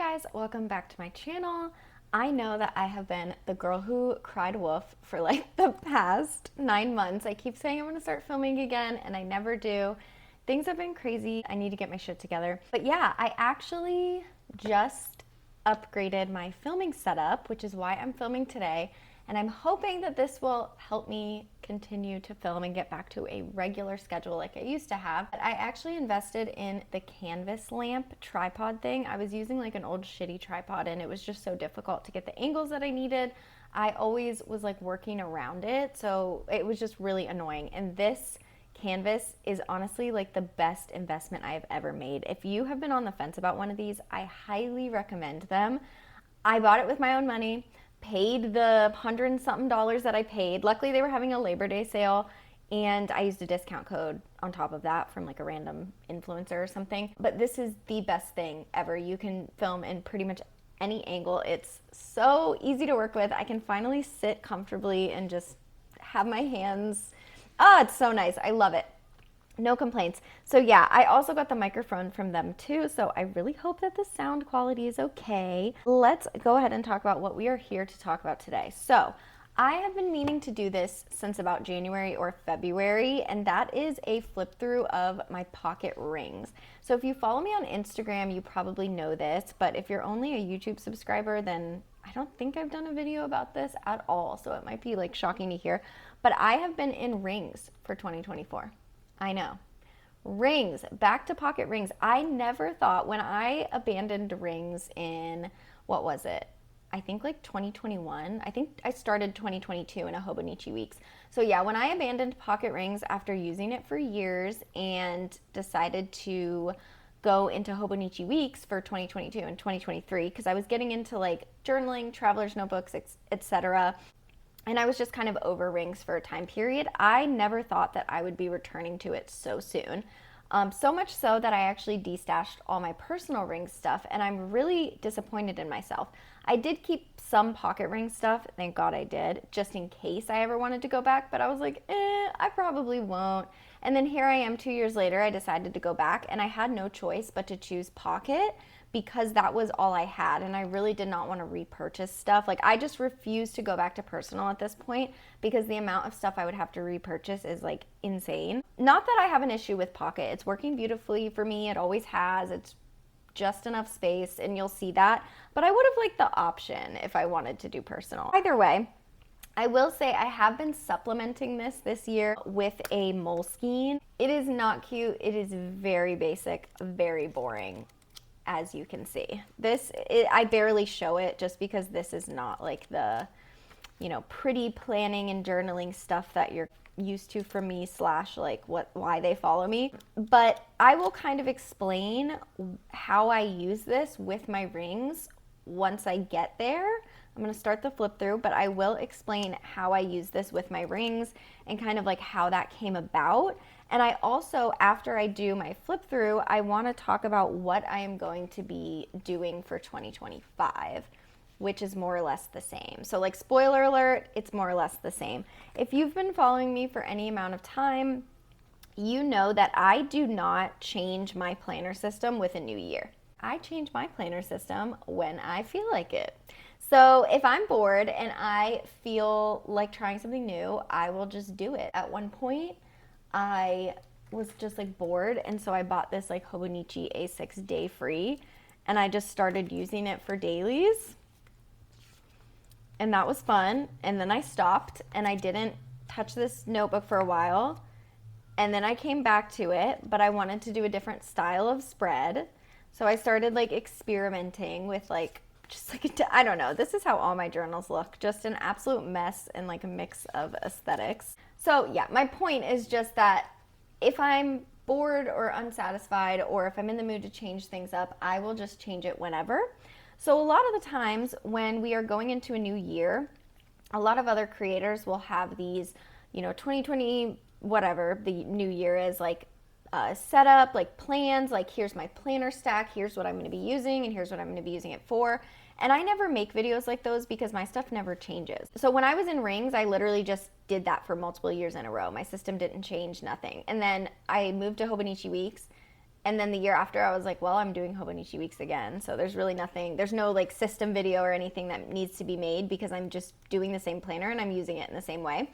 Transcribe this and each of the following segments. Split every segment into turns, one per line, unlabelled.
guys, welcome back to my channel. I know that I have been the girl who cried wolf for like the past 9 months. I keep saying I'm gonna start filming again and I never do. Things have been crazy. I need to get my shit together. But yeah, I actually just upgraded my filming setup, which is why I'm filming today. And I'm hoping that this will help me continue to film and get back to a regular schedule like I used to have. But I actually invested in the canvas lamp tripod thing. I was using like an old shitty tripod and it was just so difficult to get the angles that I needed. I always was like working around it, so it was just really annoying. And this canvas is honestly like the best investment I have ever made. If you have been on the fence about one of these, I highly recommend them. I bought it with my own money, paid the $100 and something that I paid. Luckily they were having a Labor Day sale and I used a discount code on top of that from like a random influencer or something. But this is the best thing ever. You can film in pretty much any angle. It's so easy to work with. I can finally sit comfortably and just have my hands. Oh, it's so nice. I love it. No complaints. So yeah, I also got the microphone from them too, so I really hope that the sound quality is okay. Let's go ahead and talk about what we are here to talk about today. So I have been meaning to do this since about January or February, and that is a flip through of my pocket rings. So if you follow me on Instagram, you probably know this, but if you're only a YouTube subscriber, then I don't think I've done a video about this at all, so it might be like shocking to hear, but I have been in rings for 2024. I know. Rings, back to pocket rings. I never thought when I abandoned rings in, what was it? I think like 2021. I think I started 2022 in a Hobonichi weeks. So yeah, when I abandoned pocket rings after using it for years and decided to go into Hobonichi weeks for 2022 and 2023, because I was getting into like journaling, traveler's notebooks, etc. And I was just kind of over rings for a time period. I never thought that I would be returning to it so soon. So much so that I actually destashed all my personal ring stuff, and I'm really disappointed in myself. I did keep some pocket ring stuff, thank God I did, just in case I ever wanted to go back, but I was like, I probably won't. And then here I am 2 years later, I decided to go back, and I had no choice but to choose pocket because that was all I had, and I really did not want to repurchase stuff. Like, I just refused to go back to personal at this point because the amount of stuff I would have to repurchase is like insane. Not that I have an issue with pocket. It's working beautifully for me. It always has. It's just enough space, and you'll see that. But I would have liked the option if I wanted to do personal. Either way, I will say I have been supplementing this year with a Moleskine. It is not cute. It is very basic, very boring, as you can see. I barely show it just because this is not like the, pretty planning and journaling stuff that you're used to from me / like why they follow me. But I will kind of explain how I use this with my rings once I get there. I'm going to start the flip through, but I will explain how I use this with my rings and kind of like how that came about. And I also, after I do my flip through, I want to talk about what I am going to be doing for 2025, which is more or less the same. So like, spoiler alert, it's more or less the same. If you've been following me for any amount of time, you know that I do not change my planner system with a new year. I change my planner system when I feel like it. So if I'm bored and I feel like trying something new, I will just do it. At one point, I was just like bored, and so I bought this like Hobonichi A6 day free, and I just started using it for dailies, and that was fun. And then I stopped and I didn't touch this notebook for a while, and then I came back to it, but I wanted to do a different style of spread, so I started like experimenting with like just like I don't know, this is how all my journals look, just an absolute mess and like a mix of aesthetics. So yeah, my point is just that if I'm bored or unsatisfied, or if I'm in the mood to change things up, I will just change it whenever. So a lot of the times when we are going into a new year, a lot of other creators will have these, 2020, whatever the new year is, like setup, like plans, like here's my planner stack, here's what I'm going to be using, and here's what I'm going to be using it for. And I never make videos like those because my stuff never changes. So when I was in rings, I literally just did that for multiple years in a row. My system didn't change, nothing. And then I moved to Hobonichi weeks, And then the year after, I was like, well, I'm doing Hobonichi weeks again. So there's really nothing, there's no like system video or anything that needs to be made because I'm just doing the same planner and I'm using it in the same way.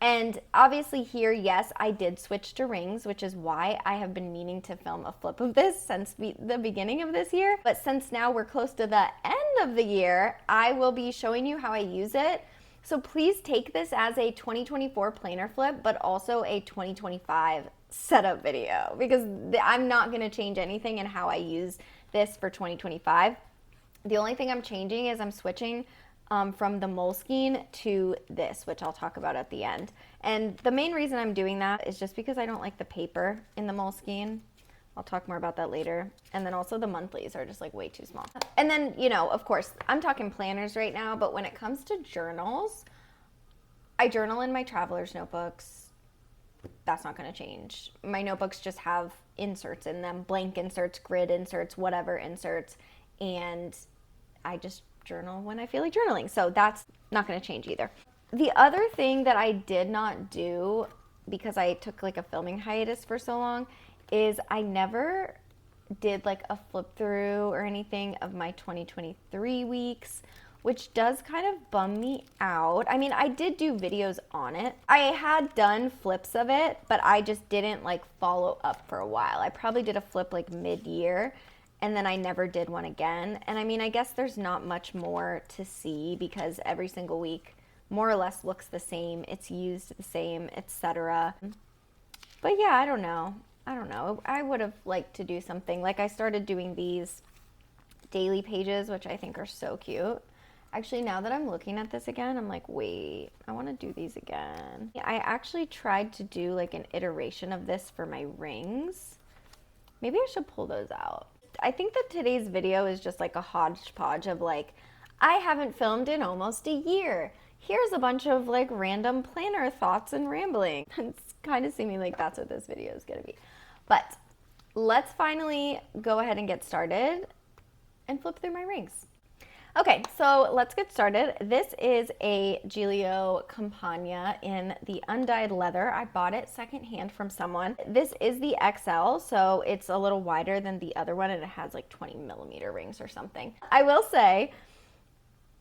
And obviously here, yes, I did switch to rings, which is why I have been meaning to film a flip of this since the beginning of this year. But since now we're close to the end of the year, I will be showing you how I use it. So please take this as a 2024 planner flip, but also a 2025 setup video because I'm not going to change anything in how I use this for 2025. The only thing I'm changing is I'm switching from the Moleskine to this, which I'll talk about at the end. And the main reason I'm doing that is just because I don't like the paper in the Moleskine. I'll talk more about that later. And then also the monthlies are just like way too small. And then, you know, of course, I'm talking planners right now, but when it comes to journals, I journal in my traveler's notebooks. That's not going to change. My notebooks just have inserts in them, blank inserts, grid inserts, whatever inserts. And I just journal when I feel like journaling. So that's not going to change either. The other thing that I did not do because I took like a filming hiatus for so long is I never did like a flip through or anything of my 2023 weeks, which does kind of bum me out. I mean, I did do videos on it. I had done flips of it, but I just didn't like follow up for a while. I probably did a flip like mid-year and then I never did one again. And I mean, I guess there's not much more to see because every single week more or less looks the same. It's used the same, etc. But yeah, I don't know. I would have liked to do something like I started doing these daily pages, which I think are so cute. Actually, now that I'm looking at this again, I'm like, wait, I want to do these again. I actually tried to do like an iteration of this for my rings. Maybe I should pull those out. I think that today's video is just like a hodgepodge of like, I haven't filmed in almost a year. Here's a bunch of like random planner thoughts and rambling. It's kind of seeming like that's what this video is going to be. But let's finally go ahead and get started and flip through my rings. Okay, so let's get started. This is a Gillio Campagna in the undyed leather. I bought it secondhand from someone. This is the XL, so it's a little wider than the other one and it has like 20mm rings or something. I will say,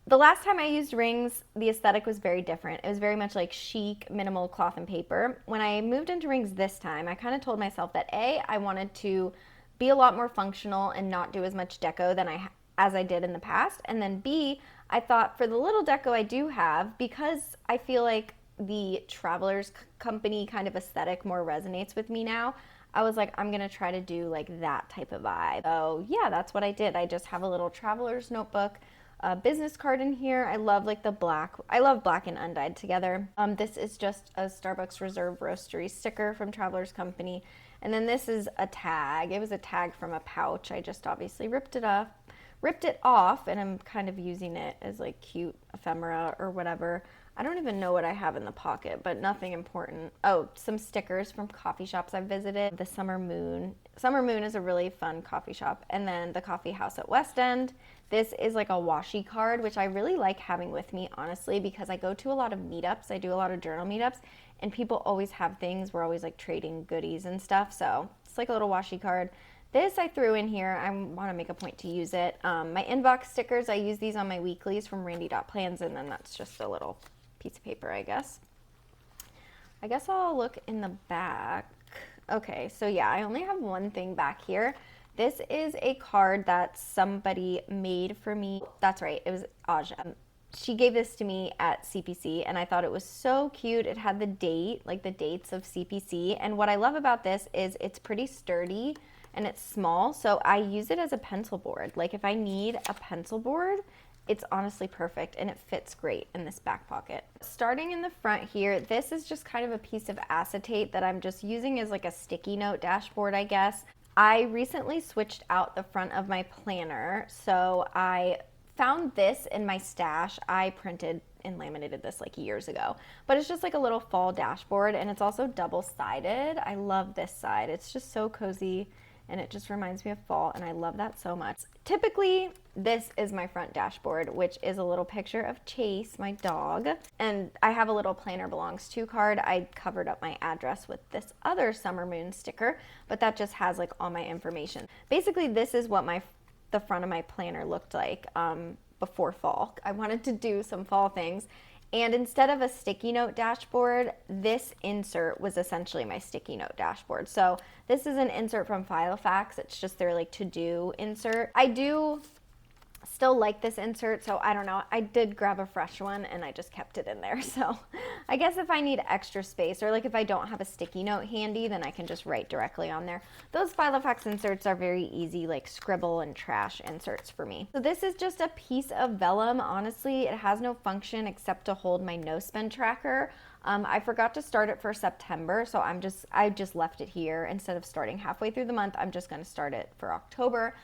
the last time I used rings, the aesthetic was very different. It was very much like chic, minimal cloth and paper. When I moved into rings this time, I kind of told myself that A, I wanted to be a lot more functional and not do as much deco as I did in the past. And then B, I thought for the little deco I do have, because I feel like the Travelers Company kind of aesthetic more resonates with me now, I was like, I'm gonna try to do like that type of vibe. So yeah, that's what I did. I just have a little traveler's notebook, a business card in here. I love like the black. I love black and undyed together. This is just a Starbucks Reserve Roastery sticker from Travelers Company. And then this is a tag. It was a tag from a pouch. I just obviously ripped it off and I'm kind of using it as like cute ephemera or whatever. I don't even know what I have in the pocket, but nothing important. Oh, some stickers from coffee shops I've visited. The Summer Moon. Summer Moon is a really fun coffee shop. And then the Coffee House at West End. This is like a washi card, which I really like having with me, honestly, because I go to a lot of meetups. I do a lot of journal meetups and people always have things. We're always like trading goodies and stuff. So it's like a little washi card. This I threw in here. I want to make a point to use it. My inbox stickers, I use these on my weeklies from Randy.plans, and then that's just a little piece of paper, I guess. I guess I'll look in the back. Okay, so yeah, I only have one thing back here. This is a card that somebody made for me. That's right, it was Aja. She gave this to me at CPC and I thought it was so cute. It had the date, like the dates of CPC. And what I love about this is it's pretty sturdy and it's small. So I use it as a pencil board. Like if I need a pencil board, it's honestly perfect and it fits great in this back pocket. Starting in the front here, this is just kind of a piece of acetate that I'm just using as like a sticky note dashboard, I guess. I recently switched out the front of my planner. So I found this in my stash. I printed and laminated this like years ago, but it's just like a little fall dashboard and it's also double-sided. I love this side. It's just so cozy and it just reminds me of fall, and I love that so much. Typically, this is my front dashboard, which is a little picture of Chase, my dog, and I have a little planner belongs to card. I covered up my address with this other summer moon sticker, but that just has like all my information. Basically, this is what the front of my planner looked like before fall. I wanted to do some fall things, and instead of a sticky note dashboard, this insert was essentially my sticky note dashboard. So this is an insert from Filofax. It's just their like to-do insert. I do still like this insert, so I don't know. I did grab a fresh one and I just kept it in there. So I guess if I need extra space, or like if I don't have a sticky note handy, then I can just write directly on there. Those Filofax inserts are very easy, like scribble and trash inserts for me. So this is just a piece of vellum. Honestly, it has no function except to hold my no spend tracker. I forgot to start it for September, so I just left it here. Instead of starting halfway through the month, I'm just gonna start it for October.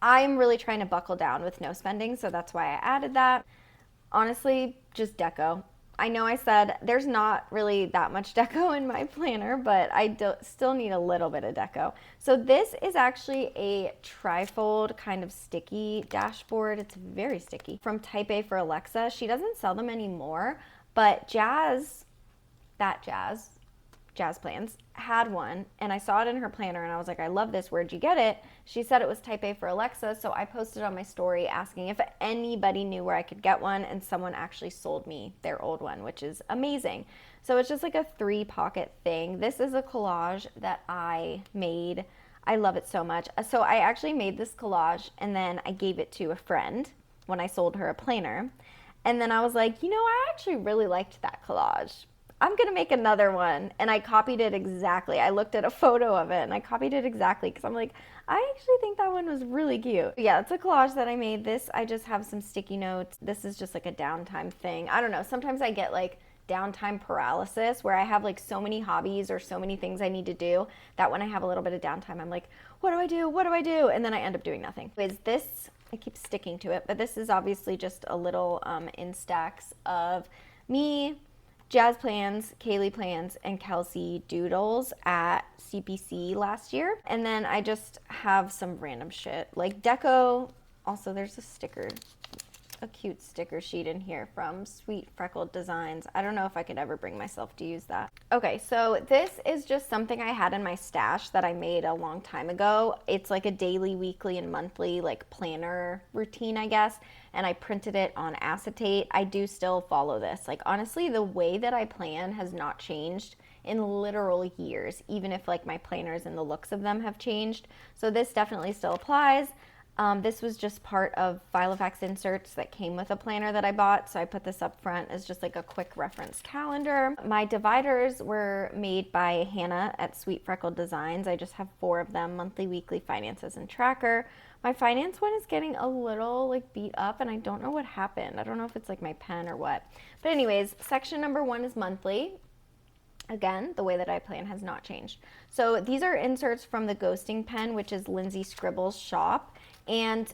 I'm really trying to buckle down with no spending, so that's why I added that. Honestly, just deco. I know I said there's not really that much deco in my planner, but I still need a little bit of deco. So this is actually a trifold kind of sticky dashboard. It's very sticky. From Type A for Alexa. She doesn't sell them anymore, but Jazz Plans had one, and I saw it in her planner and I was like, I love this, where'd you get it? She said it was Type A for Alexa, so I posted on my story asking if anybody knew where I could get one, and someone actually sold me their old one, which is amazing. So it's just like a 3-pocket thing. This is a collage that I made. I love it so much. So I actually made this collage and then I gave it to a friend when I sold her a planner. And then I was like, you know, I actually really liked that collage. I'm gonna make another one, and I copied it exactly. I looked at a photo of it and I copied it exactly because I'm like, I actually think that one was really cute. Yeah, it's a collage that I made. This, I just have some sticky notes. This is just like a downtime thing. I don't know, sometimes I get like downtime paralysis where I have like so many hobbies or so many things I need to do that when I have a little bit of downtime, I'm like, what do I do? What do I do? And then I end up doing nothing. Is this, I keep sticking to it, but this is obviously just a little Instax of me, Jazz Plans, Kaylee Plans, and Kelsey doodles at CPC last year. And then I just have some random shit like deco. Also, there's a sticker, a cute sticker sheet in here from Sweet Freckled Designs. I don't know if I could ever bring myself to use that. Okay, so this is just something I had in my stash that I made a long time ago. It's like a daily, weekly, and monthly like planner routine, I guess. And I printed it on acetate. I do still follow this. Like honestly, the way that I plan has not changed in literal years, even if like my planners and the looks of them have changed. So this definitely still applies. This was just part of Filofax inserts that came with a planner that I bought, so I put this up front as just like a quick reference calendar. My dividers were made by Hannah at Sweet Freckled Designs. I just have 4 of them, monthly, weekly, finances, and tracker. My finance one is getting a little like beat up and I don't know what happened. I don't know if it's like my pen or what. But anyways, section number 1 is monthly. Again, the way that I plan has not changed. So these are inserts from the Ghosting Pen, which is Lindsay Scribble's shop. And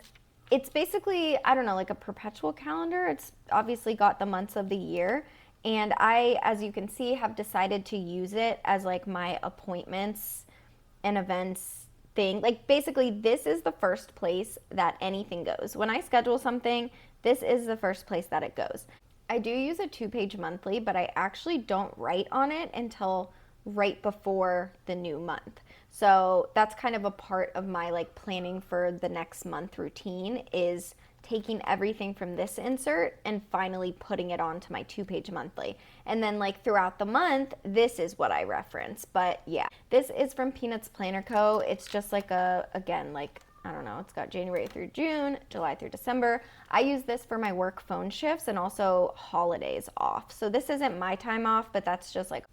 it's basically, I don't know, like a perpetual calendar. It's obviously got the months of the year. And I, as you can see, have decided to use it as like my appointments and events thing. Like basically this is the first place that anything goes. When I schedule something, this is the first place that it goes. I do use a 2-page monthly, but I actually don't write on it until right before the new month. So that's kind of a part of my like planning for the next month routine, is taking everything from this insert and finally putting it onto my 2-page monthly. And then like throughout the month, this is what I reference. But yeah, this is from Peanuts Planner Co. It's just like a, again, like, I don't know, it's got January through June, July through December. I use this for my work phone shifts and also holidays off. So this isn't my time off, but that's just like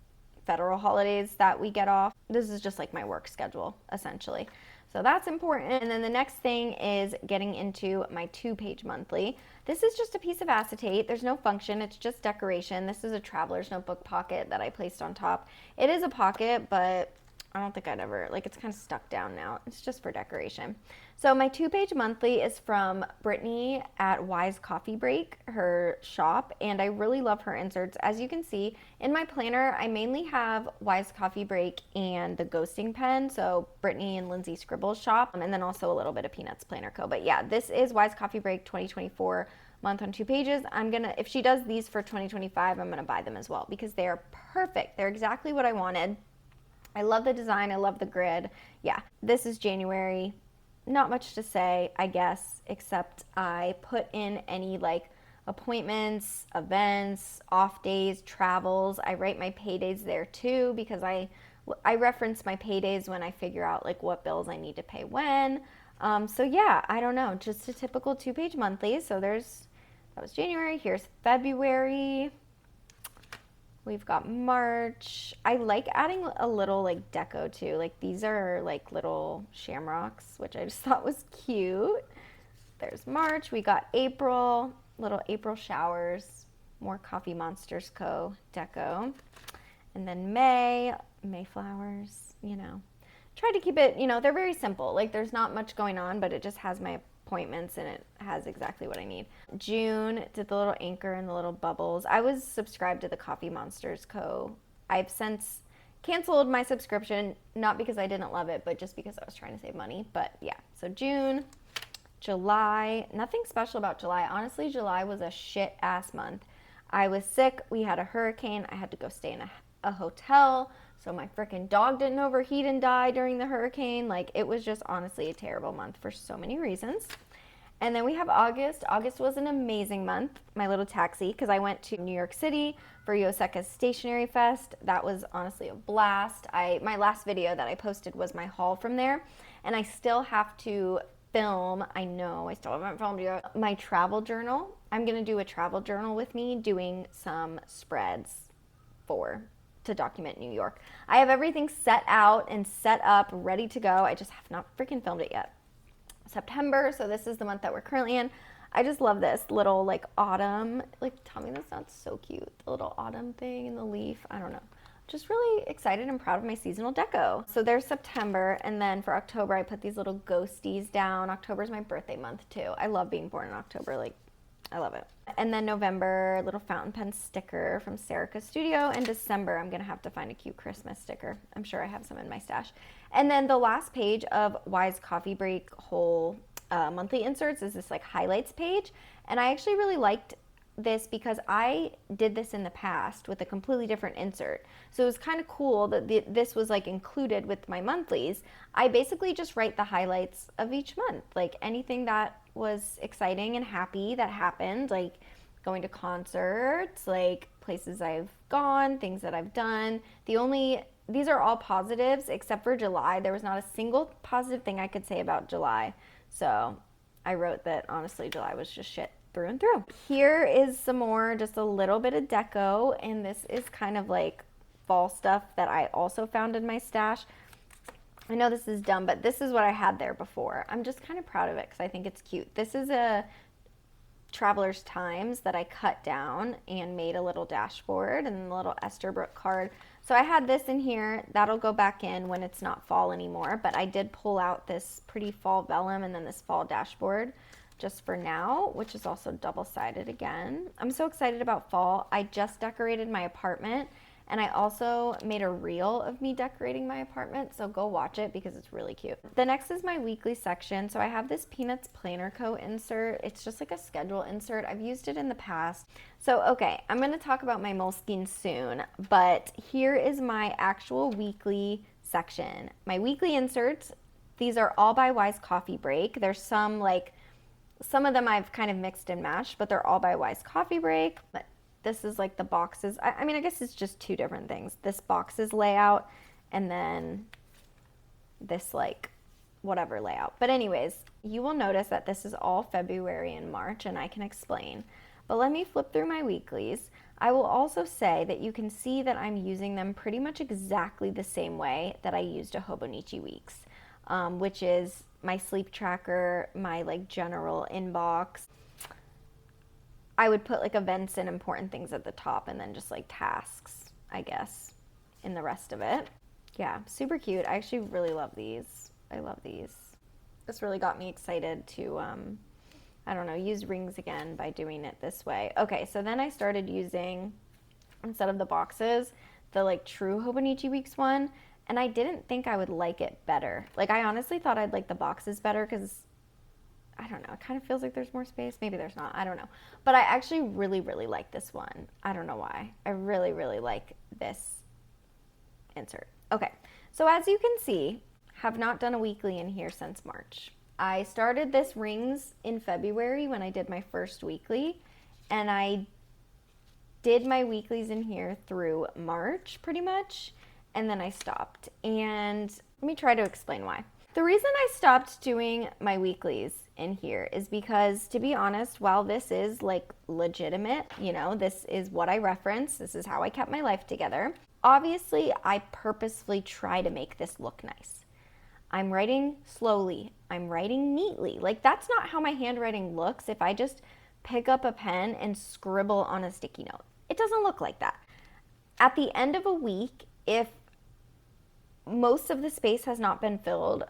federal holidays that we get off. This is just like my work schedule, essentially. So that's important. And then the next thing is getting into my 2-page monthly. This is just a piece of acetate. There's no function, it's just decoration. This is a traveler's notebook pocket that I placed on top. It is a pocket, but I don't think I'd ever, like, it's kind of stuck down now. It's just for decoration. So my 2-page monthly is from Brittany at Wise Coffee Break, her shop, and I really love her inserts. As you can see, in my planner, I mainly have Wise Coffee Break and the Ghosting Pen, so Brittany and Lindsay Scribble's shop, and then also a little bit of Peanuts Planner Co. But yeah, this is Wise Coffee Break 2024 month on 2 pages. I'm gonna, if she does these for 2025, I'm gonna buy them as well because they are perfect. They're exactly what I wanted. I love the design. I love the grid. Yeah, this is January. Not much to say, I guess, except I put in any like appointments, events, off days, travels. I write my paydays there too because I reference my paydays when I figure out like what bills I need to pay when. So yeah, I don't know, just a typical 2-page monthly. So that was January. Here's February. We've got March. I like adding a little like deco too. Like these are like little shamrocks, which I just thought was cute. There's March. We got April, little April showers, more Coffee Monsters Co. deco. And then May, Mayflowers, you know. Try to keep it, you know, they're very simple. Like there's not much going on, but it just has my appointments and it has exactly what I need. June, did the little anchor and the little bubbles. I was subscribed to the Coffee Monsters Co. I've since canceled my subscription, not because I didn't love it, but just because I was trying to save money. But yeah, so June, July, nothing special about July. Honestly, July was a shit ass month. I was sick. We had a hurricane. I had to go stay in a hotel. So my freaking dog didn't overheat and die during the hurricane. Like it was just honestly a terrible month for so many reasons. And then we have August. August was an amazing month, my little taxi, because I went to New York City for Yoseka's Stationery Fest. That was honestly a blast. My last video that I posted was my haul from there. And I still have to film, I know, I still haven't filmed yet, my travel journal. I'm going to do a travel journal with me doing some spreads to document New York. I have everything set out and set up, ready to go. I just have not freaking filmed it yet. September, so this is the month that we're currently in. I just love this little like autumn, like tell me that's not so cute, the little autumn thing in the leaf. I don't know. Just really excited and proud of my seasonal deco. So there's September, and then for October I put these little ghosties down. October is my birthday month too. I love being born in October, like I love it. And then November, little fountain pen sticker from Serica Studio. And December, I'm gonna have to find a cute Christmas sticker. I'm sure I have some in my stash. And then the last page of Wise Coffee Break whole monthly inserts is this like highlights page. And I actually really liked this because I did this in the past with a completely different insert. So it was kind of cool that this was like included with my monthlies. I basically just write the highlights of each month, like anything that was exciting and happy that happened, like going to concerts, like places I've gone, things that I've done. These are all positives except for July. There was not a single positive thing I could say about July. So I wrote that honestly July was just shit through and through. Here is some more, just a little bit of deco, and this is kind of like fall stuff that I also found in my stash. I know this is dumb, but this is what I had there before. I'm just kind of proud of it because I think it's cute. This is a Traveler's Times that I cut down and made a little dashboard and a little Esterbrook card. So I had this in here. That'll go back in when it's not fall anymore, but I did pull out this pretty fall vellum and then this fall dashboard just for now, which is also double-sided again. I'm so excited about fall. I just decorated my apartment, and I also made a reel of me decorating my apartment, so go watch it because it's really cute. The next is my weekly section. So I have this Peanuts Planner Co. insert. It's just like a schedule insert. I've used it in the past. So, okay, I'm gonna talk about my Moleskine soon, but here is my actual weekly section. My weekly inserts, these are all by Wise Coffee Break. There's some of them I've kind of mixed and matched, but they're all by Wise Coffee Break. But this is like the boxes. I mean, I guess it's just two different things. This boxes layout and then this like whatever layout. But anyways, you will notice that this is all February and March, and I can explain. But let me flip through my weeklies. I will also say that you can see that I'm using them pretty much exactly the same way that I used a Hobonichi weeks, which is my sleep tracker, my like general inbox. I would put like events and important things at the top and then just like tasks, I guess, in the rest of it. Yeah, super cute. I actually really love these. I love these. This really got me excited to, I don't know, use rings again by doing it this way. Okay, so then I started using, instead of the boxes, the like true Hobonichi Weeks one, and I didn't think I would like it better. Like I honestly thought I'd like the boxes better because I don't know, it kind of feels like there's more space. Maybe there's not, I don't know. But I actually really, really like this one. I don't know why. I really, really like this insert. Okay, so as you can see, have not done a weekly in here since March. I started this rings in February when I did my first weekly, and I did my weeklies in here through March pretty much, and then I stopped. And let me try to explain why. The reason I stopped doing my weeklies in here is because, to be honest, while this is like legitimate, you know, this is what I reference, this is how I kept my life together, obviously I purposefully try to make this look nice. I'm writing slowly, I'm writing neatly. Like that's not how my handwriting looks if I just pick up a pen and scribble on a sticky note. It doesn't look like that. At the end of a week, if most of the space has not been filled,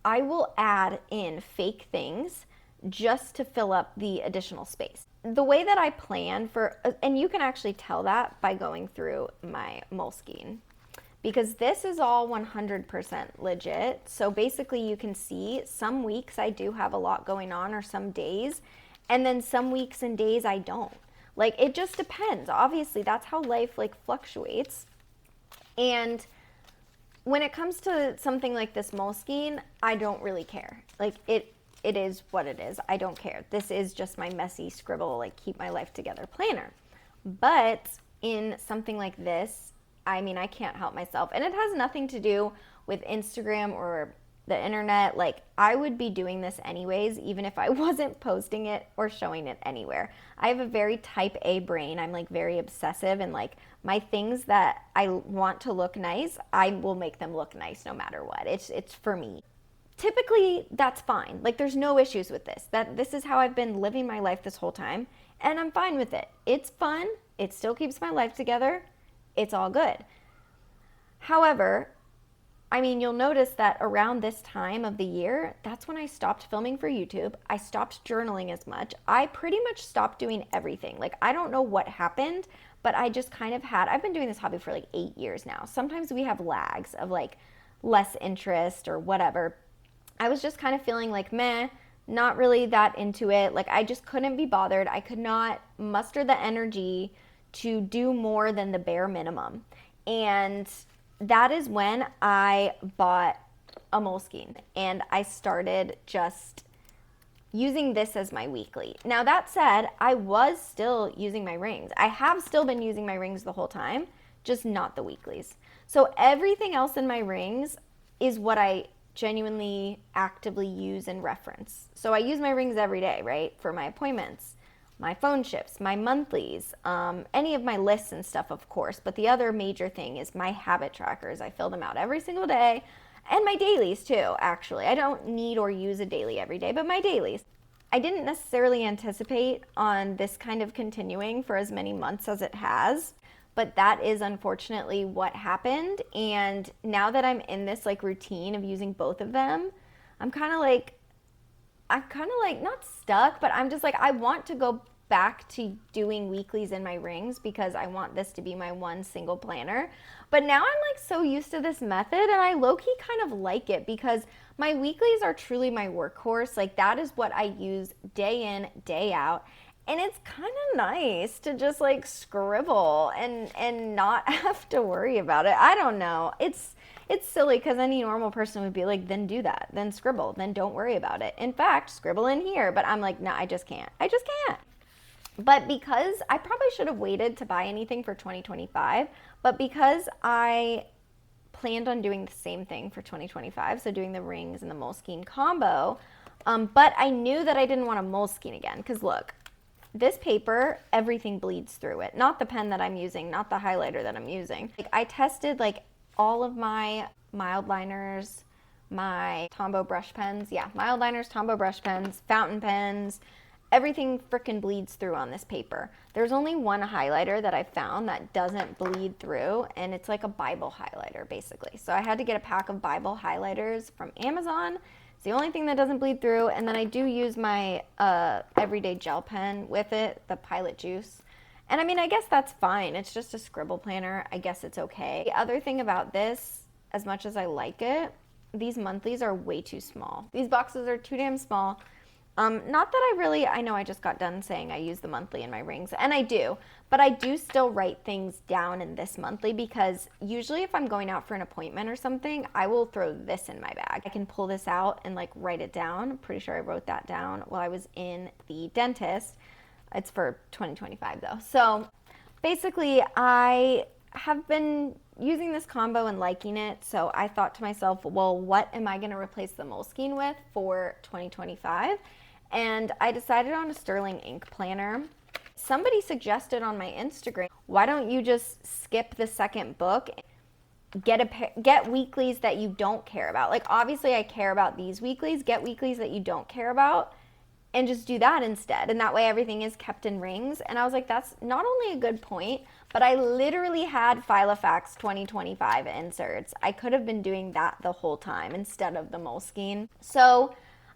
I will add in fake things just to fill up the additional space. The way that I plan for, and you can actually tell that by going through my Moleskine, because this is all 100% legit. So basically you can see some weeks I do have a lot going on, or some days, and then some weeks and days I don't. Like it just depends. Obviously that's how life like fluctuates. And when it comes to something like this Moleskine, I don't really care. Like it is what it is. I don't care. This is just my messy scribble, like keep my life together planner. But in something like this, I mean, I can't help myself. And it has nothing to do with Instagram or the internet. Like I would be doing this anyways, even if I wasn't posting it or showing it anywhere. I have a very type A brain. I'm like very obsessive, and like my things that I want to look nice, I will make them look nice no matter what. It's for me. Typically that's fine. Like there's no issues with this. This is how I've been living my life this whole time, and I'm fine with it. It's fun. It still keeps my life together. It's all good. However, I mean, you'll notice that around this time of the year, that's when I stopped filming for YouTube. I stopped journaling as much. I pretty much stopped doing everything. Like, I don't know what happened, but I just kind of I've been doing this hobby for like 8 years now. Sometimes we have lags of like less interest or whatever. I was just kind of feeling like, meh, not really that into it. Like, I just couldn't be bothered. I could not muster the energy to do more than the bare minimum. And that is when I bought a Moleskine, and I started just using this as my weekly. Now that said, I was still using my rings. I have still been using my rings the whole time, just not the weeklies. So everything else in my rings is what I genuinely actively use and reference. So I use my rings every day, right? For my appointments, my phone shifts, my monthlies, any of my lists and stuff, of course. But the other major thing is my habit trackers. I fill them out every single day. And my dailies too, actually. I don't need or use a daily every day, but my dailies. I didn't necessarily anticipate on this kind of continuing for as many months as it has, but that is unfortunately what happened. And now that I'm in this like routine of using both of them, I'm kind of like not stuck, but I'm just like, I want to go back to doing weeklies in my rings because I want this to be my one single planner. But now I'm like so used to this method, and I low-key kind of like it because my weeklies are truly my workhorse. Like that is what I use day in, day out. And it's kind of nice to just like scribble and not have to worry about it. I don't know. It's silly because any normal person would be like, then do that, then scribble, then don't worry about it. In fact, scribble in here. But I'm like, no, I just can't. I just can't. But because I probably should have waited to buy anything for 2025, but because I planned on doing the same thing for 2025, so doing the rings and the Moleskine combo, but I knew that I didn't want a Moleskine again because look, this paper, everything bleeds through it. Not the pen that I'm using, not the highlighter that I'm using. Like I tested like all of my mild liners, my Tombow brush pens, mild liners, Tombow brush pens, fountain pens, everything frickin' bleeds through on this paper. There's only one highlighter that I found that doesn't bleed through, and it's like a Bible highlighter, basically. So I had to get a pack of Bible highlighters from Amazon. It's the only thing that doesn't bleed through, and then I do use my everyday gel pen with it, the Pilot Juice. And I mean, I guess that's fine. It's just a scribble planner. I guess it's okay. The other thing about this, as much as I like it, these monthlies are way too small. These boxes are too damn small. Not that I know I just got done saying I use the monthly in my rings, and I do, but I do still write things down in this monthly because usually if I'm going out for an appointment or something, I will throw this in my bag. I can pull this out and like write it down. I'm pretty sure I wrote that down while I was in the dentist. It's for 2025 though. So basically I have been using this combo and liking it, so I thought to myself, well, what am I going to replace the Moleskine with for 2025? And I decided on a sterling ink planner. Somebody suggested on my Instagram, why don't you just skip the second book, get weeklies that you don't care about. Like obviously I care about these weeklies, get weeklies that you don't care about and just do that instead. And that way everything is kept in rings. And I was like, that's not only a good point, but I literally had Filofax 2025 inserts. I could have been doing that the whole time instead of the Moleskine. So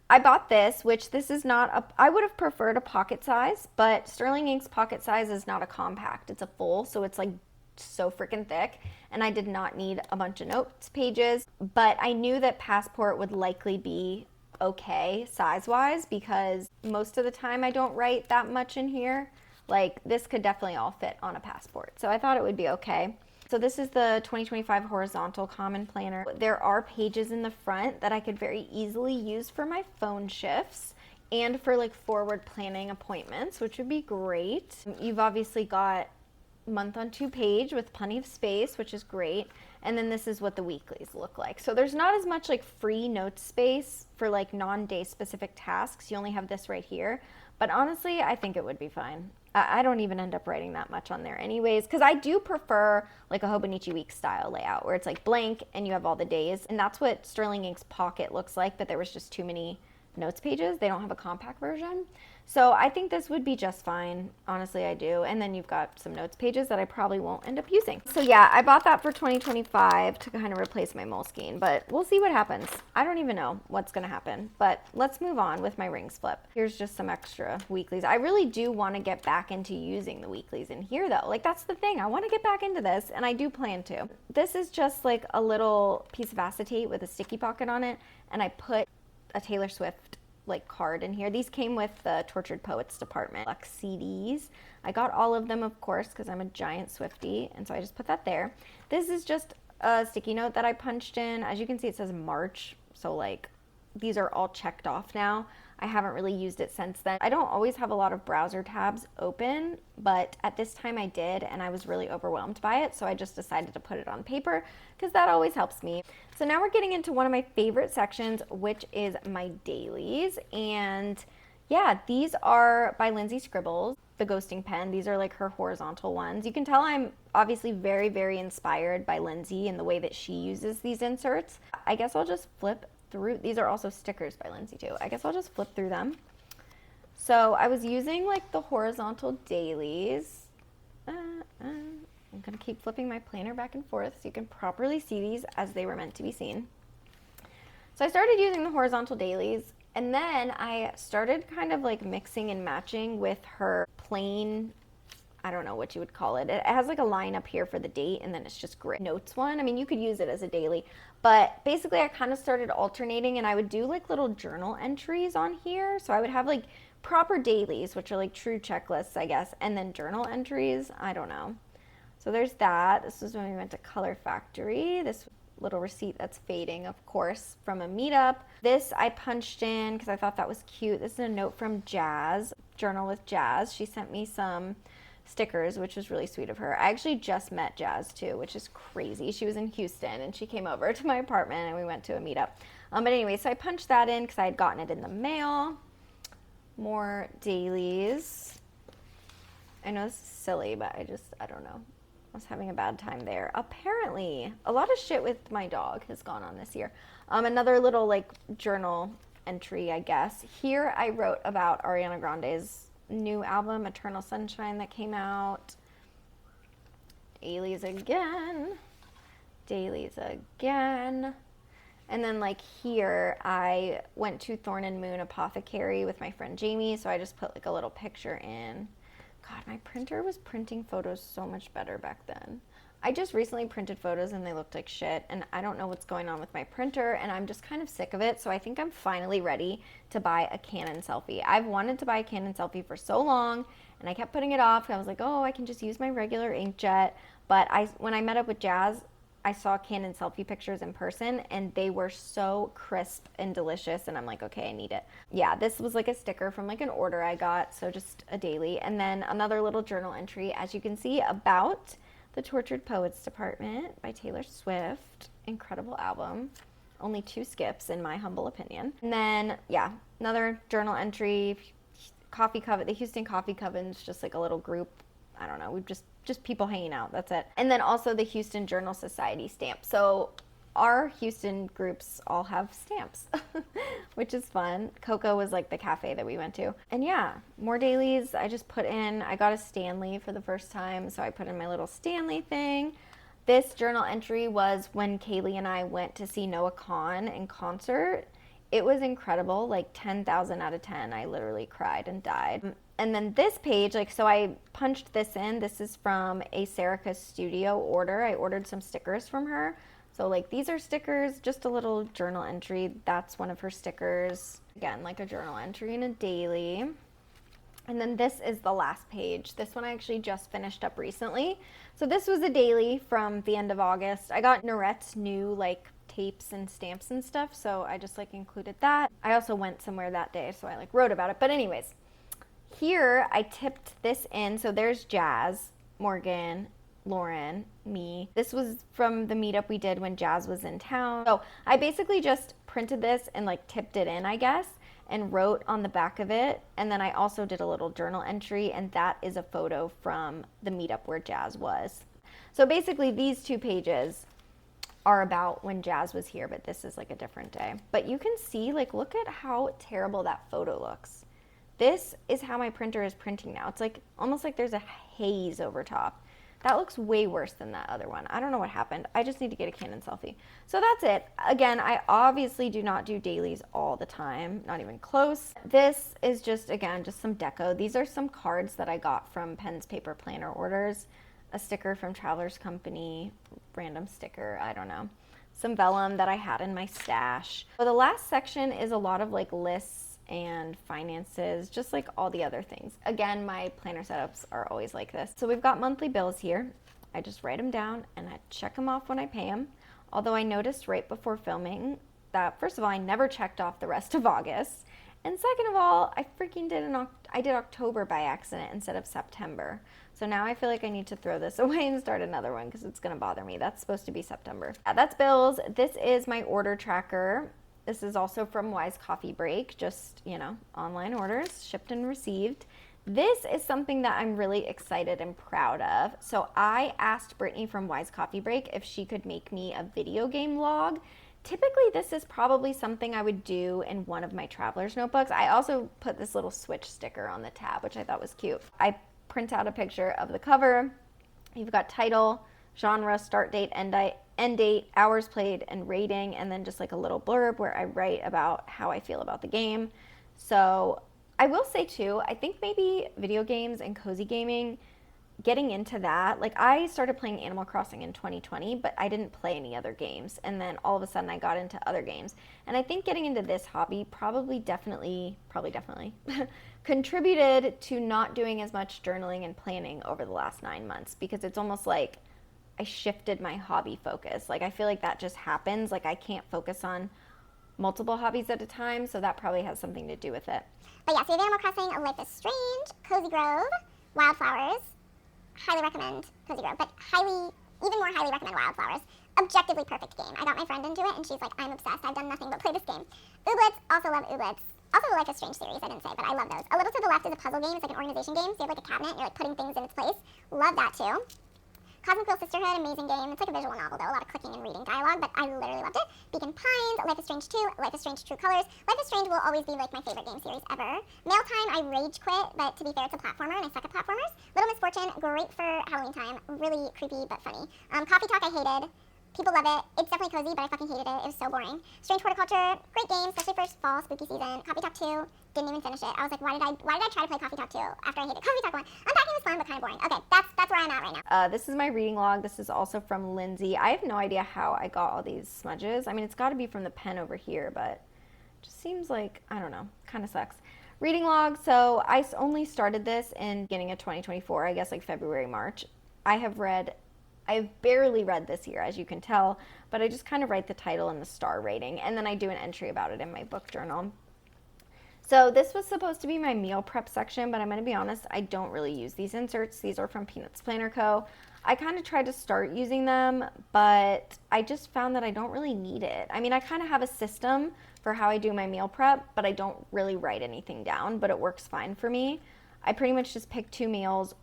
I bought this, which this is not I would have preferred a pocket size, but Sterling Ink's pocket size is not a compact. It's a full, so it's like so freaking thick. And I did not need a bunch of notes pages, but I knew that Passport would likely be okay size-wise because most of the time I don't write that much in here. Like this could definitely all fit on a Passport. So I thought it would be okay. So this is the 2025 Horizontal Common Planner. There are pages in the front that I could very easily use for my phone shifts and for like forward planning appointments, which would be great. You've obviously got month on 2 page with plenty of space, which is great. And then this is what the weeklies look like. So there's not as much like free note space for like non-day specific tasks. You only have this right here. But honestly, I think it would be fine. I don't even end up writing that much on there anyways, because I do prefer like a Hobonichi Week style layout where it's like blank and you have all the days. And that's what Sterling Ink's Pocket looks like, but there was just too many notes pages. They don't have a compact version. So I think this would be just fine. Honestly, I do. And then you've got some notes pages that I probably won't end up using. So yeah, I bought that for 2025 to kind of replace my Moleskine, but we'll see what happens. I don't even know what's going to happen, but let's move on with my rings flip. Here's just some extra weeklies. I really do want to get back into using the weeklies in here though. Like that's the thing. I want to get back into this and I do plan to. This is just like a little piece of acetate with a sticky pocket on it. And I put a Taylor Swift like card in here. These came with the Tortured Poets department Lux CDs. I got all of them, of course, because I'm a giant Swiftie, and so I just put that there. This is just a sticky note that I punched in. As you can see, it says March, so like these are all checked off now. I haven't really used it since then. I don't always have a lot of browser tabs open, but at this time I did, and I was really overwhelmed by it, so I just decided to put it on paper because that always helps me. So now we're getting into one of my favorite sections, which is my dailies. And yeah, these are by Lindsay Scribbles, the ghosting pen. These are like her horizontal ones. You can tell I'm obviously very, very inspired by Lindsay and the way that she uses these inserts. I guess I'll just flip through. These are also stickers by Lindsay too. I guess I'll just flip through them. So I was using like the horizontal dailies. I'm going to keep flipping my planner back and forth so you can properly see these as they were meant to be seen. So I started using the horizontal dailies, and then I started kind of like mixing and matching with her plain, I don't know what you would call it. It has like a line up here for the date, and then it's just gray notes one. I mean, you could use it as a daily, but basically I kind of started alternating, and I would do like little journal entries on here. So I would have like proper dailies, which are like true checklists, I guess, and then journal entries. I don't know. So there's that. This is when we went to Color Factory. This little receipt that's fading, of course, from a meetup. This I punched in because I thought that was cute. This is a note from Jazz, Journal with Jazz. She sent me some stickers, which was really sweet of her. I actually just met Jazz too, which is crazy. She was in Houston and she came over to my apartment and we went to a meetup. But anyway, so I punched that in because I had gotten it in the mail. More dailies. I know this is silly, but I don't know. I was having a bad time there. Apparently, a lot of shit with my dog has gone on this year. Another little like journal entry, I guess. Here I wrote about Ariana Grande's new album, Eternal Sunshine, that came out. Dailies again. Dailies again. And then like here, I went to Thorn and Moon Apothecary with my friend Jamie, so I just put like a little picture in. God, my printer was printing photos so much better back then. I just recently printed photos and they looked like shit, and I don't know what's going on with my printer, and I'm just kind of sick of it, so I think I'm finally ready to buy a Canon selfie. I've wanted to buy a Canon selfie for so long, and I kept putting it off. I was like, oh, I can just use my regular inkjet, but when I met up with Jazz, I saw Canon selfie pictures in person, and they were so crisp and delicious, and I'm like, okay, I need it. Yeah, this was like a sticker from like an order I got, so just a daily. And then another little journal entry, as you can see, about The Tortured Poets Department by Taylor Swift. Incredible album. Only 2 skips, in my humble opinion. And then, yeah, another journal entry, Coffee Coven, the Houston Coffee Coven's just like a little group. I don't know, we've just people hanging out, that's it. And then also the Houston Journal Society stamp. So our Houston groups all have stamps, which is fun. Coco was like the cafe that we went to. And yeah, more dailies. I just put in, I got a Stanley for the first time, so I put in my little Stanley thing. This journal entry was when Kaylee and I went to see Noah Kahan in concert. It was incredible, like 10,000 out of 10. I literally cried and died. And then this page, like, so I punched this in. This is from a Serica Studio order. I ordered some stickers from her. So like these are stickers, just a little journal entry. That's one of her stickers. Again, like a journal entry and a daily. And then this is the last page. This one I actually just finished up recently. So this was a daily from the end of August. I got Norette's new like tapes and stamps and stuff, so I just like included that. I also went somewhere that day, so I like wrote about it. But anyways, here I tipped this in. So there's Jazz, Morgan, Lauren, me. This was from the meetup we did when Jazz was in town. So I basically just printed this and like tipped it in, I guess, and wrote on the back of it. And then I also did a little journal entry, and that is a photo from the meetup where Jazz was. So basically these 2 pages are about when Jazz was here, but this is like a different day. But you can see, like, look at how terrible that photo looks. This is how my printer is printing now. It's like almost like there's a haze over top. That looks way worse than that other one. I don't know what happened. I just need to get a Canon selfie. So that's it. Again, I obviously do not do dailies all the time, not even close. This is just, again, just some deco. These are some cards that I got from Pens Paper Planner orders. A sticker from Traveler's Company, random sticker, I don't know. Some vellum that I had in my stash. So the last section is a lot of like lists and finances, just like all the other things. Again, my planner setups are always like this. So we've got monthly bills here. I just write them down and I check them off when I pay them. Although I noticed right before filming that, first of all, I never checked off the rest of August. And second of all, I freaking did October by accident instead of September. So now I feel like I need to throw this away and start another one because it's going to bother me. That's supposed to be September. Yeah, that's bills. This is my order tracker. This is also from Wise Coffee Break, just, you know, online orders, shipped and received. This is something that I'm really excited and proud of. So I asked Brittany from Wise Coffee Break if she could make me a video game log. Typically, this is probably something I would do in one of my traveler's notebooks. I also put this little Switch sticker on the tab, which I thought was cute. I print out a picture of the cover. You've got title, genre, start date, end date, hours played, and rating, and then just like a little blurb where I write about how I feel about the game. So I will say too, I think maybe video games and cozy gaming, getting into that, like I started playing Animal Crossing in 2020, but I didn't play any other games. And then all of a sudden I got into other games. And I think getting into this hobby probably definitely contributed to not doing as much journaling and planning over the last 9 months, because it's almost like I shifted my hobby focus. Like I feel like that just happens. Like I can't focus on multiple hobbies at a time, so that probably has something to do with it.
But yeah, so we have Animal Crossing, A Life is Strange, Cozy Grove, Wildflowers. Highly recommend Cozy Grove, but even more highly recommend Wildflowers. Objectively perfect game. I got my friend into it, and she's like, I'm obsessed. I've done nothing but play this game. Ooblets, also love Ooblets. Also the Life is Strange series, I didn't say, but I love those. A Little to the Left is a puzzle game. It's like an organization game, so you have like a cabinet, and you're like putting things in its place. Love that too. Cosmic Girl Sisterhood, amazing game. It's like a visual novel though, a lot of clicking and reading dialogue, but I literally loved it. Beacon Pines, Life is Strange 2, Life is Strange True Colors. Life is Strange will always be like my favorite game series ever. Mail Time, I rage quit, but to be fair, it's a platformer and I suck at platformers. Little Misfortune, great for Halloween time, really creepy but funny. Coffee Talk, I hated. People love it. It's definitely cozy, but I fucking hated it. It was so boring. Strange Horticulture, great game, especially for fall spooky season. Coffee Talk 2, didn't even finish it. I was like, why did I try to play Coffee Talk 2 after I hated Coffee Talk 1? Unpacking was fun, but kind of boring. Okay, that's where I'm at right now.
This is my reading log. This is also from Lindsay. I have no idea how I got all these smudges. I mean, it's got to be from the pen over here, but it just seems like, I don't know, kind of sucks. Reading log. So I only started this in beginning of 2024, I guess like February, March. I've barely read this year, as you can tell, but I just kind of write the title and the star rating, and then I do an entry about it in my book journal. So this was supposed to be my meal prep section, but I'm going to be honest, I don't really use these inserts. These are from Peanuts Planner Co. I kind of tried to start using them, but I just found that I don't really need it. I mean, I kind of have a system for how I do my meal prep, but I don't really write anything down, but it works fine for me. I pretty much just pick 2 meals,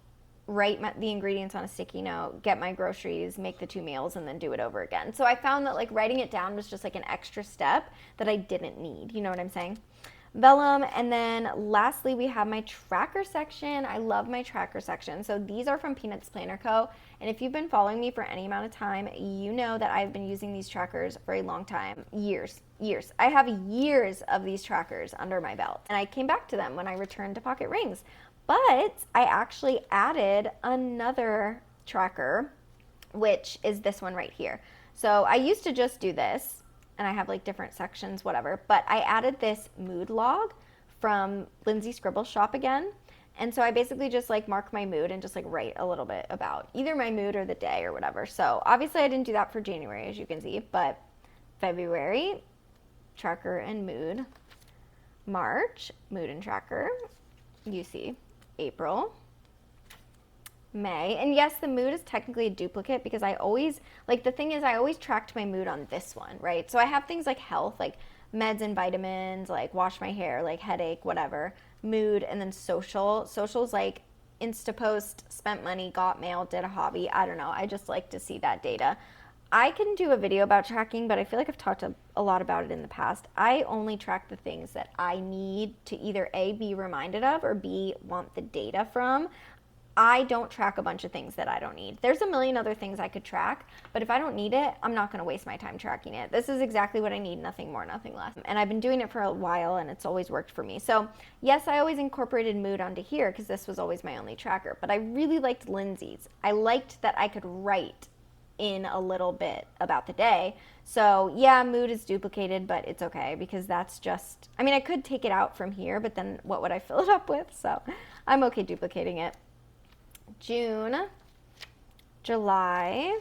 write the ingredients on a sticky note, get my groceries, make the 2 meals, and then do it over again. So I found that like writing it down was just like an extra step that I didn't need. You know what I'm saying? Vellum. And then lastly, we have my tracker section. I love my tracker section. So these are from Peanuts Planner Co. And if you've been following me for any amount of time, you know that I've been using these trackers for a long time. Years. I have years of these trackers under my belt. And I came back to them when I returned to Pocket Rings. But I actually added another tracker, which is this one right here. So I used to just do this, and I have like different sections, whatever, but I added this mood log from Lindsay Scribble Shop again. And so I basically just like mark my mood and just like write a little bit about either my mood or the day or whatever. So obviously I didn't do that for January, as you can see, but February, tracker and mood. March, mood and tracker, you see. April, May, and yes, the mood is technically a duplicate because I always, like the thing is I always tracked my mood on this one, right? So I have things like health, like meds and vitamins, like wash my hair, like headache, whatever, mood, and then social. Social's like Instapost, spent money, got mail, did a hobby. I don't know. I just like to see that data. I can do a video about tracking, but I feel like I've talked a lot about it in the past. I only track the things that I need to either A, be reminded of, or B, want the data from. I don't track a bunch of things that I don't need. There's a million other things I could track, but if I don't need it, I'm not going to waste my time tracking it. This is exactly what I need, nothing more, nothing less. And I've been doing it for a while, and it's always worked for me. So yes, I always incorporated mood onto here because this was always my only tracker, but I really liked Lindsay's. I liked that I could write in a little bit about the day. So yeah, mood is duplicated, but it's okay because that's just, I mean, I could take it out from here, but then what would I fill it up with? So I'm okay duplicating it. June, July,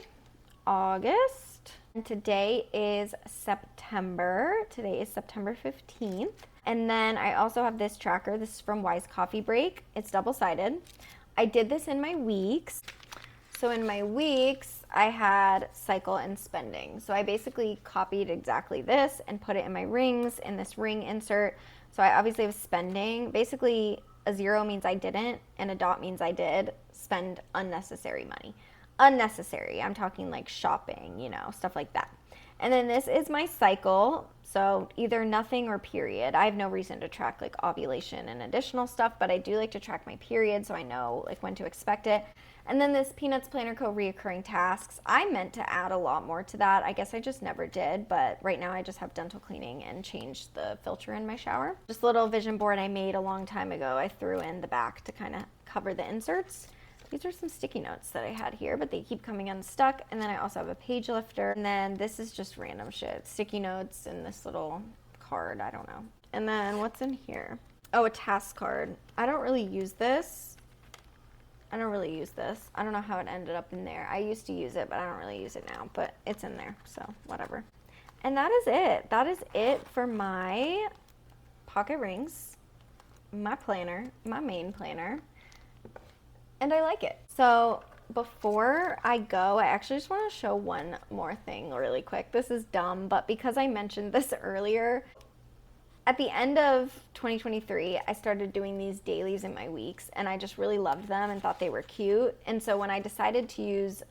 August, and today is September. Today is September 15th. And then I also have this tracker. This is from Wise Coffee Break. It's double-sided. I did this in my weeks. So in my weeks, I had cycle and spending. So I basically copied exactly this and put it in my rings in this ring insert. So I obviously have spending. Basically, a 0 means I didn't, and a dot means I did spend unnecessary money. Unnecessary. I'm talking like shopping, you know, stuff like that. And then this is my cycle. So either nothing or period. I have no reason to track like ovulation and additional stuff, but I do like to track my period so I know like when to expect it. And then this Peanuts Planner Co. reoccurring tasks. I meant to add a lot more to that. I guess I just never did, but right now I just have dental cleaning and changed the filter in my shower. Just a little vision board I made a long time ago. I threw in the back to kind of cover the inserts. These are some sticky notes that I had here, but they keep coming unstuck. And then I also have a page lifter. And then this is just random shit. Sticky notes and this little card, I don't know. And then what's in here? Oh, a task card. I don't really use this. I don't know how it ended up in there. I used to use it, but I don't really use it now. But it's in there, so whatever. And that is it. That is it for my pocket rings, my planner, my main planner. And I like it. So before I go, I actually just want to show one more thing really quick. This is dumb, but because I mentioned this earlier, At the end of 2023, I started doing these dailies in my weeks, and I just really loved them and thought they were cute. And so when I decided to use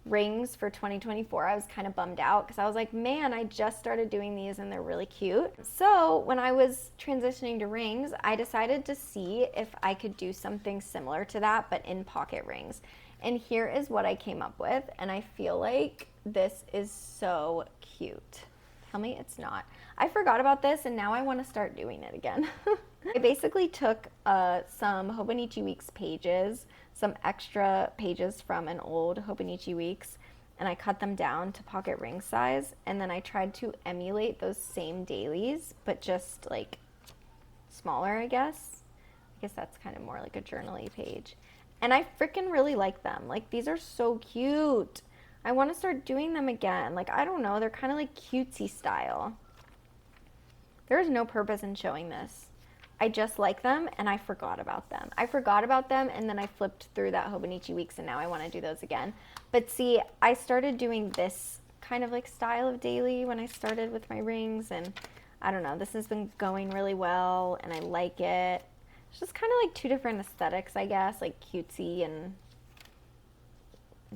rings for 2024, I was kind of bummed out because I was like, man, I just started doing these and they're really cute. So when I was transitioning to rings, I decided to see if I could do something similar to that, but in pocket rings. And here is what I came up with, and I feel like this is so cute. Tell me it's not. I forgot about this and now I want to start doing it again. I basically took some Hobonichi Weeks pages, some extra pages from an old Hobonichi Weeks, and I cut them down to pocket ring size, and then I tried to emulate those same dailies, but just like smaller, I guess. I guess that's kind of more like a journaly page. And I freaking really like them. Like, these are so cute. I want to start doing them again. Like, I don't know, they're kind of like cutesy style. There is no purpose in showing this. I just like them and I forgot about them. I forgot about them and then I flipped through that Hobonichi Weeks and now I want to do those again. But see, I started doing this kind of like style of daily when I started with my rings, and I don't know, this has been going really well and I like it. It's just kind of like two different aesthetics, I guess, like cutesy and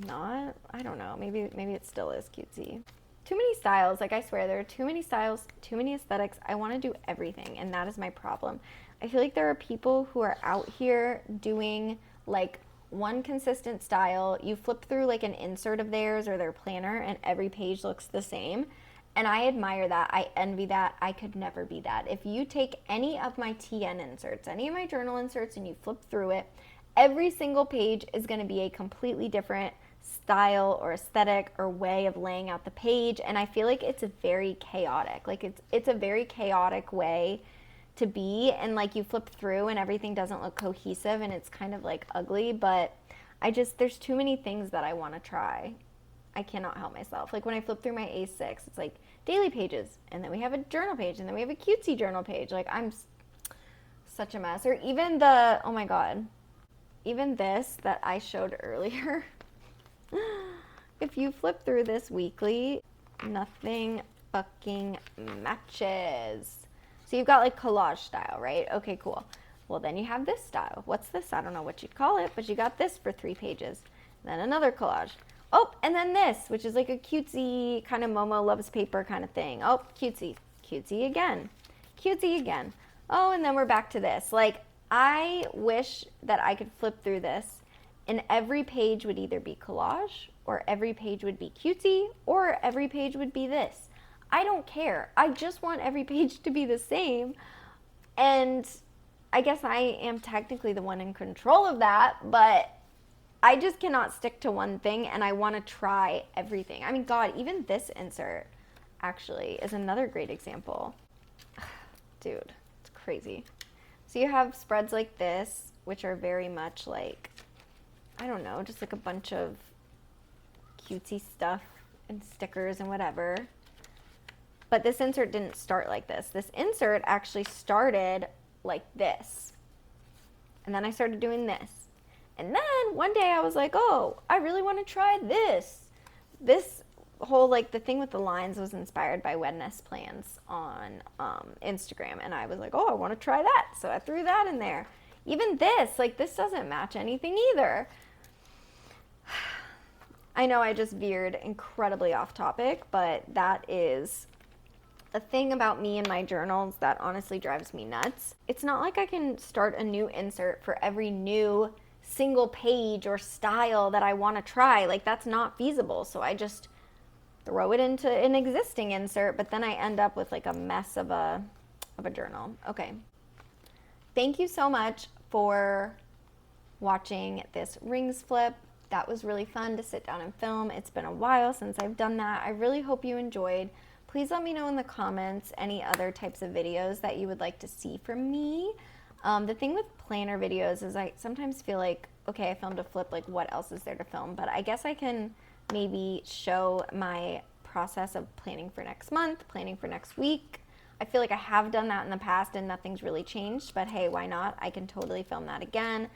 not. I don't know, maybe it still is cutesy. Too many styles. Like, I swear, there are too many styles, too many aesthetics. I want to do everything, and that is my problem. I feel like there are people who are out here doing like one consistent style. You flip through like an insert of theirs or their planner and every page looks the same. And I admire that. I envy that. I could never be that. If you take any of my TN inserts, any of my journal inserts, and you flip through it, every single page is going to be a completely different style or aesthetic or way of laying out the page, and I feel like it's a very chaotic. Like, it's a very chaotic way to be, and like you flip through and everything doesn't look cohesive and it's kind of like ugly, but there's too many things that I want to try. I cannot help myself. Like, when I flip through my A6, it's like daily pages, and then we have a journal page, and then we have a cutesy journal page. Like, I'm such a mess. Or even oh my god, even this that I showed earlier. If you flip through this weekly, nothing fucking matches. So you've got like collage style, right? Okay, cool. Well, then you have this style. What's this? I don't know what you'd call it, but you got this for 3 pages. Then another collage. Oh, and then this, which is like a cutesy kind of Momo loves paper kind of thing. Oh, cutesy. Cutesy again. Cutesy again. Oh, and then we're back to this. Like, I wish that I could flip through this and every page would either be collage, or every page would be cutesy, or every page would be this. I don't care. I just want every page to be the same. And I guess I am technically the one in control of that, but I just cannot stick to one thing, and I want to try everything. I mean, God, even this insert actually is another great example. Dude, it's crazy. So you have spreads like this, which are very much like, I don't know, just like a bunch of cutesy stuff and stickers and whatever. But this insert didn't start like this. This insert actually started like this. And then I started doing this. And then one day I was like, oh, I really want to try this. This whole, like, the thing with the lines was inspired by Wellness Plans on Instagram. And I was like, oh, I want to try that. So I threw that in there. Even this, like, this doesn't match anything either. I know I just veered incredibly off topic, but that is a thing about me and my journals that honestly drives me nuts. It's not like I can start a new insert for every new single page or style that I want to try. Like, that's not feasible. So I just throw it into an existing insert, but then I end up with like a mess of a journal. Okay. Thank you so much for watching this rings flip. That was really fun to sit down and film. It's been a while since I've done that. I really hope you enjoyed. Please let me know in the comments any other types of videos that you would like to see from me. The thing with planner videos is I sometimes feel like, okay, I filmed a flip, like what else is there to film? But I guess I can maybe show my process of planning for next month, planning for next week. I feel like I have done that in the past and nothing's really changed, but hey, why not? I can totally film that again.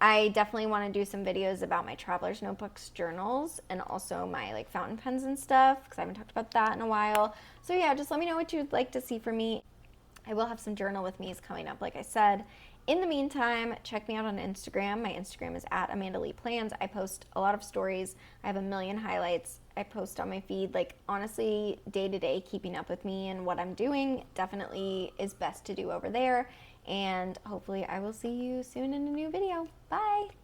I definitely want to do some videos about my traveler's notebooks, journals, and also my like fountain pens and stuff, because I haven't talked about that in a while. So yeah, just let me know what you'd like to see from me. I will have some journal with me's coming up, like I said. In the meantime, check me out on Instagram. My Instagram is at Amanda Lee Plans. I post a lot of stories. I have a million highlights. I post on my feed. Like, honestly, day to day, keeping up with me and what I'm doing definitely is best to do over there. And hopefully I will see you soon in a new video. Bye!